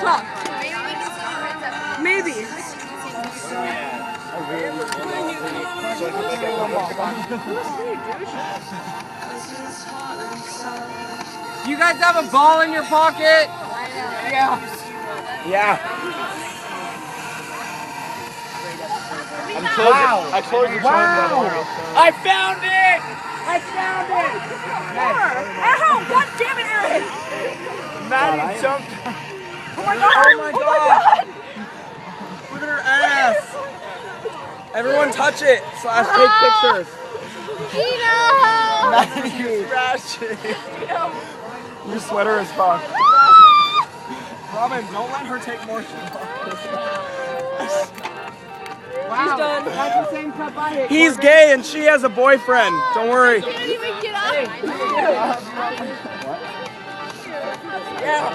talk. Maybe. Do you guys have a ball in your pocket? Yeah. Yeah. Wow. I closed the trunk. Wow. I found it! I found it! Ow! God damn it, Aaron! Maddie jumped. Oh my god! Oh my god! Look at her ass! Everyone touch it! Slash take pictures. Maddie's crashing. Your sweater is fucked. Robin, don't let her take more shit off. She's done. That's the same cup I hit. He's gay and she has a boyfriend. Don't worry. Can't even get up. Yeah.